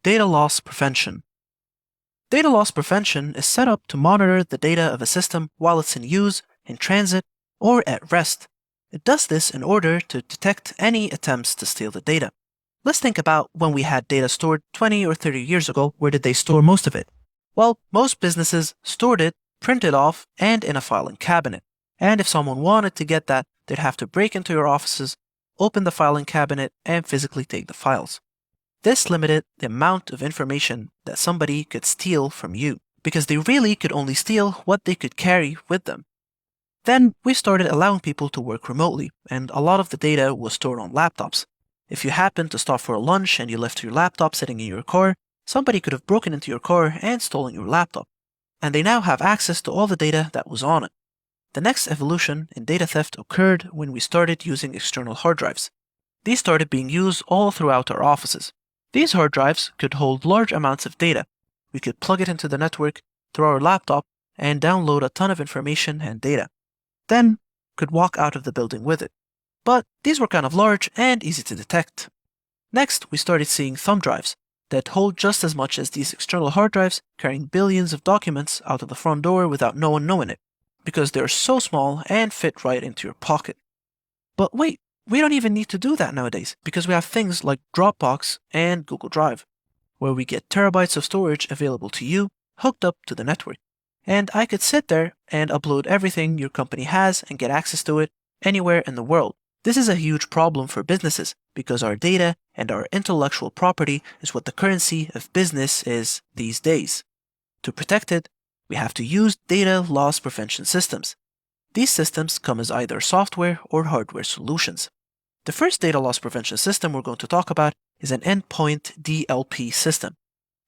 Data loss prevention. Data loss prevention is set up to monitor the data of a system while it's in use, in transit, or at rest. It does this in order to detect any attempts to steal the data. Let's think about when we had data stored 20 or 30 years ago. Where did they store most of it? Well, most businesses stored it, printed off, and in a filing cabinet. And if someone wanted to get that, they'd have to break into your offices, open the filing cabinet, and physically take the files. This limited the amount of information that somebody could steal from you, because they really could only steal what they could carry with them. Then we started allowing people to work remotely, and a lot of the data was stored on laptops. If you happened to stop for a lunch and you left your laptop sitting in your car, somebody could have broken into your car and stolen your laptop, and they now have access to all the data that was on it. The next evolution in data theft occurred when we started using external hard drives. These started being used all throughout our offices. These hard drives could hold large amounts of data. We could plug it into the network through our laptop and download a ton of information and data. Then could walk out of the building with it. But these were kind of large and easy to detect. Next, we started seeing thumb drives that hold just as much as these external hard drives, carrying billions of documents out of the front door without no one knowing it, because they're so small and fit right into your pocket. But wait, we don't even need to do that nowadays, because we have things like Dropbox and Google Drive, where we get terabytes of storage available to you, hooked up to the network. And I could sit there and upload everything your company has and get access to it anywhere in the world. This is a huge problem for businesses, because our data and our intellectual property is what the currency of business is these days. To protect it, we have to use data loss prevention systems. These systems come as either software or hardware solutions. The first data loss prevention system we're going to talk about is an endpoint DLP system.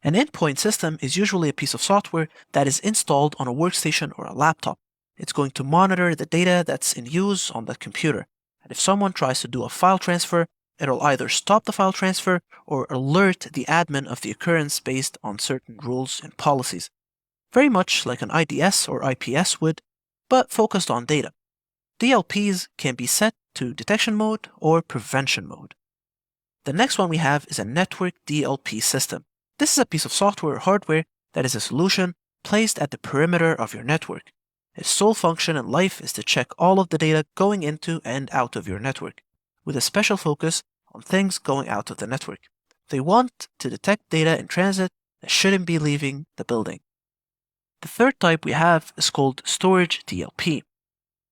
An endpoint system is usually a piece of software that is installed on a workstation or a laptop. It's going to monitor the data that's in use on the computer. And if someone tries to do a file transfer, it'll either stop the file transfer or alert the admin of the occurrence based on certain rules and policies. Very much like an IDS or IPS would, but focused on data. DLPs can be set to detection mode or prevention mode. The next one we have is a network DLP system. This is a piece of software or hardware that is a solution placed at the perimeter of your network. Its sole function in life is to check all of the data going into and out of your network, with a special focus on things going out of the network. They want to detect data in transit that shouldn't be leaving the building. The third type we have is called storage DLP.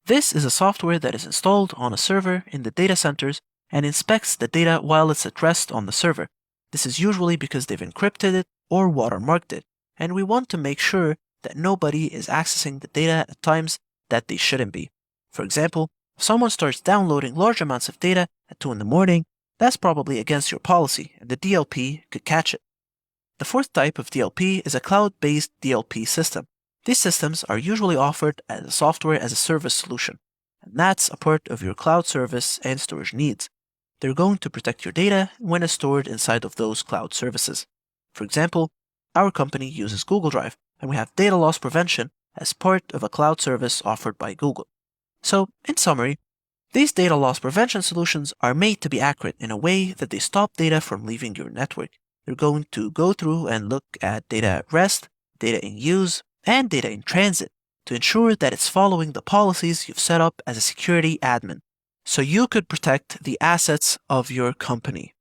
This is a software that is installed on a server in the data centers and inspects the data while it's at rest on the server. This is usually because they've encrypted it or watermarked it, and we want to make sure that nobody is accessing the data at times that they shouldn't be. For example, if someone starts downloading large amounts of data at 2 in the morning, that's probably against your policy, and the DLP could catch it. The fourth type of DLP is a cloud-based DLP system. These systems are usually offered as a software as a service solution, and that's a part of your cloud service and storage needs. They're going to protect your data when it's stored inside of those cloud services. For example, our company uses Google Drive, and we have data loss prevention as part of a cloud service offered by Google. So, in summary, these data loss prevention solutions are made to be accurate in a way that they stop data from leaving your network. They're going to go through and look at data at rest, data in use, and data in transit to ensure that it's following the policies you've set up as a security admin, so you could protect the assets of your company.